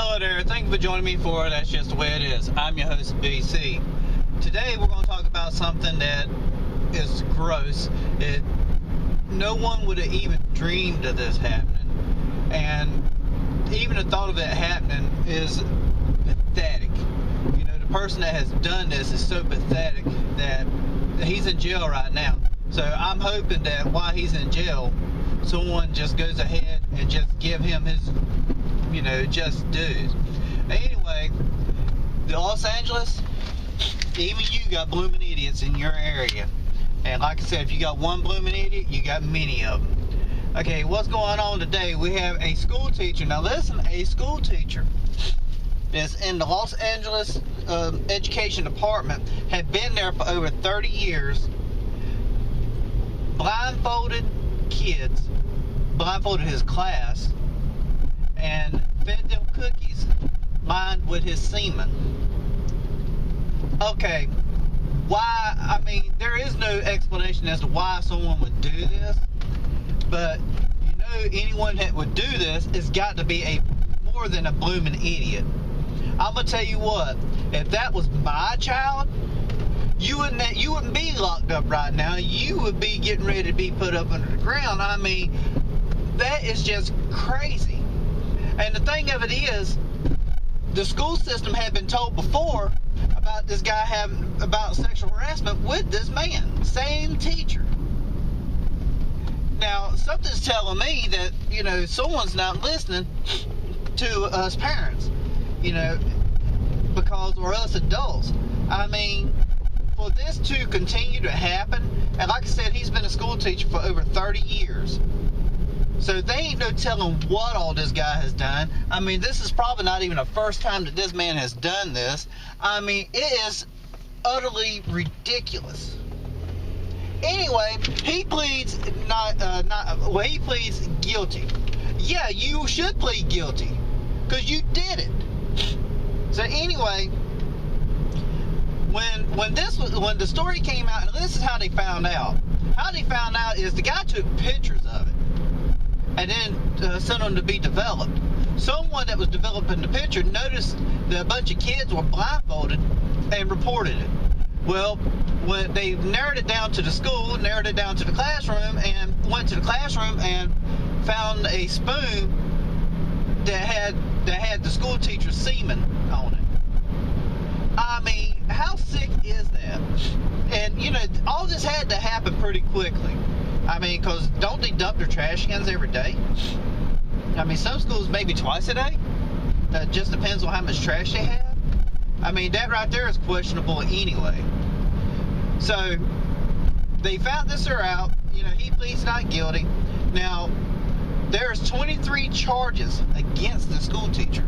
Hello there, thank you for joining me for That's Just the Way It Is. I'm your host, BC. Today we're going to talk about something that is gross. No one would have even dreamed of this happening. And even the thought of it happening is pathetic. You know, the person that has done this is so pathetic that he's in jail right now. So I'm hoping that while he's in jail, someone just goes ahead and just give him his, just dues. Anyway, the Los Angeles, even you got blooming idiots in your area. And like I said, if you got one blooming idiot, you got many of them. Okay, what's going on today? We have a school teacher. Now listen, a school teacher that's in the Los Angeles Education Department had been there for over 30 years, blindfolded kids, blindfolded his class, and fed them cookies lined with his semen. Okay, why? I mean, there is no explanation as to why someone would do this, but anyone that would do this has got to be more than a blooming idiot. I'm gonna tell you what, if that was my child, you wouldn't be locked up right now. You would be getting ready to be put up under the ground. I mean, that is just crazy. And the thing of it is, the school system had been told before about this guy about sexual harassment with this man, same teacher. Now, something's telling me that, someone's not listening to us parents, or us adults. I mean, for this to continue to happen, and like I said, he's been a school teacher for over 30 years. So they ain't no telling what all this guy has done. I mean, this is probably not even the first time that this man has done this. I mean, it is utterly ridiculous. Anyway, he pleads he pleads guilty. Yeah, you should plead guilty, because you did it. So anyway, when the story came out, and this is how they found out. How they found out is the guy took pictures of it and then sent them to be developed. Someone that was developing the picture noticed that a bunch of kids were blindfolded and reported it. Well, when they narrowed it down to the school, narrowed it down to the classroom, and went to the classroom and found a spoon that had the school teacher's semen on it. I mean, how sick is that? And, all this had to happen pretty quickly. I mean, because don't they dump their trash cans every day? I mean, some schools maybe twice a day. That just depends on how much trash they have. I mean, that right there is questionable anyway. So, they found this out. He pleads not guilty. Now, there's 23 charges against the school teacher.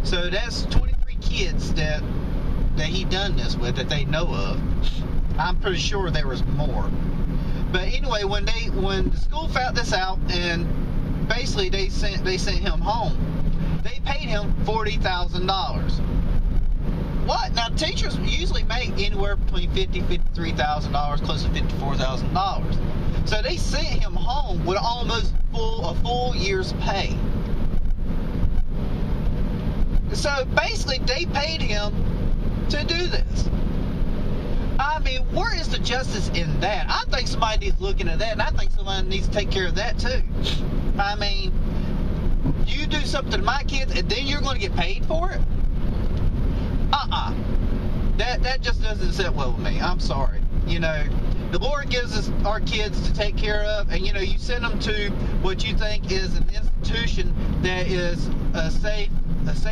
So, that's 23 kids that he done this with that they know of. I'm pretty sure there was more. But anyway, when the school found this out, and basically they sent him home, they paid him $40,000. What? Now, teachers usually make anywhere between $50,000, $53,000, close to $54,000. So they sent him home with almost a full year's pay. So basically, they paid him to do this. I mean, where is the justice in that? I think somebody needs looking at that, and I think somebody needs to take care of that too. I mean, you do something to my kids, and then you're going to get paid for it? That just doesn't sit well with me. I'm sorry. The Lord gives us our kids to take care of, and you send them to what you think is an institution that is a safe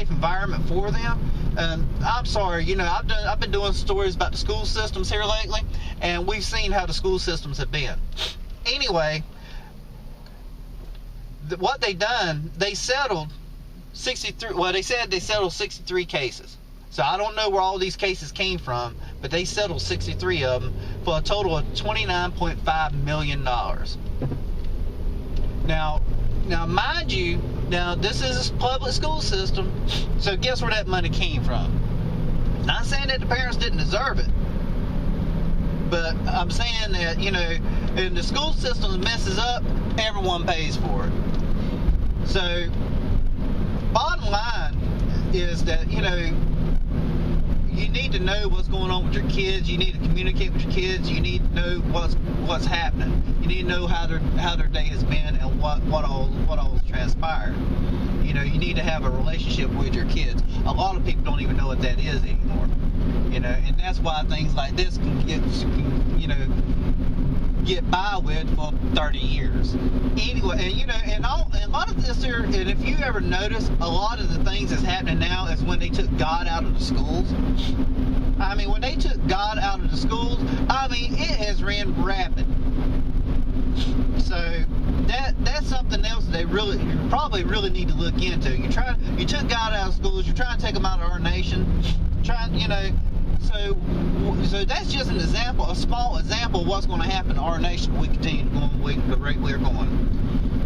environment for them. I'm sorry, I've been doing stories about the school systems here lately, and we've seen how the school systems have been. Anyway, what they done, they settled 63. Well, they said they settled 63 cases. So I don't know where all these cases came from, but they settled 63 of them for a total of $29.5 million. Now, mind you, this is a public school system, so guess where that money came from? Not saying that the parents didn't deserve it, but I'm saying that, if the school system messes up, everyone pays for it. So, is that, you know, you need to know what's going on with your kids. You need to communicate with your kids. You need to know what's happening. You need to know how their day has been and what all transpired. You know, you need to have a relationship with your kids. A lot of people don't even know what that is anymore. You know, and that's why things like this can get by with for 30 years. Anyway, and you know, and a lot of this here, and if you ever notice, a lot of the things that's happening now is when they took God out of the schools. I mean, when they took God out of the schools, I mean, it has ran rapid. So that's something else they you probably really need to look into. You took God out of schools. You're trying to take him out of our nation. You know. So that's just an example, a small example of what's going to happen to our nation if we continue going the rate we're going.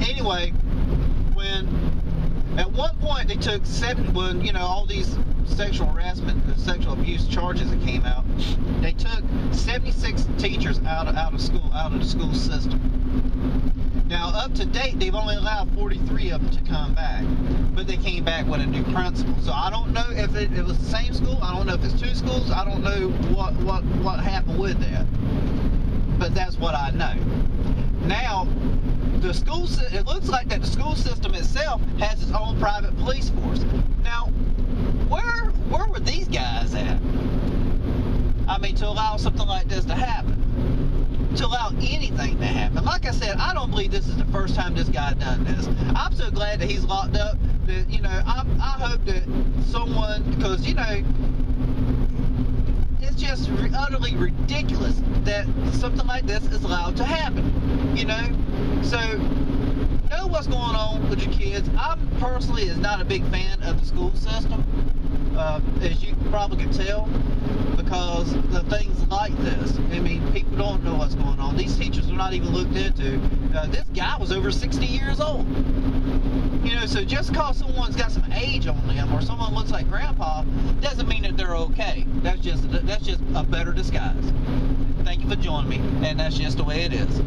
Anyway, at one point they took all these sexual harassment and sexual abuse charges that came out, they took 76 teachers out of the school system. Now, up to date, they've only allowed 43 of them to come back, but they came back with a new principal. So I don't know if it was the same school. I don't know if it's two schools. I don't know what happened with that, but that's what I know. Now, it looks like that the school system itself has its own private police force. Now, where were these guys at? I mean, to allow something like this to happen. To allow anything to happen. Like I said, I don't believe this is the first time this guy done this. I'm so glad that he's locked up. That, you know, I hope that someone, because, you know, it's just utterly ridiculous that something like this is allowed to happen. You know, so know what's going on with your kids. I personally is not a big fan of the school system, as you probably can tell, because of things like this. I mean, people don't know what's going on. These teachers are not even looked into. This guy was over 60 years old. You know, so just because someone's got some age on them or someone looks like grandpa doesn't mean that they're okay. That's just a better disguise. Thank you for joining me, and that's just the way it is.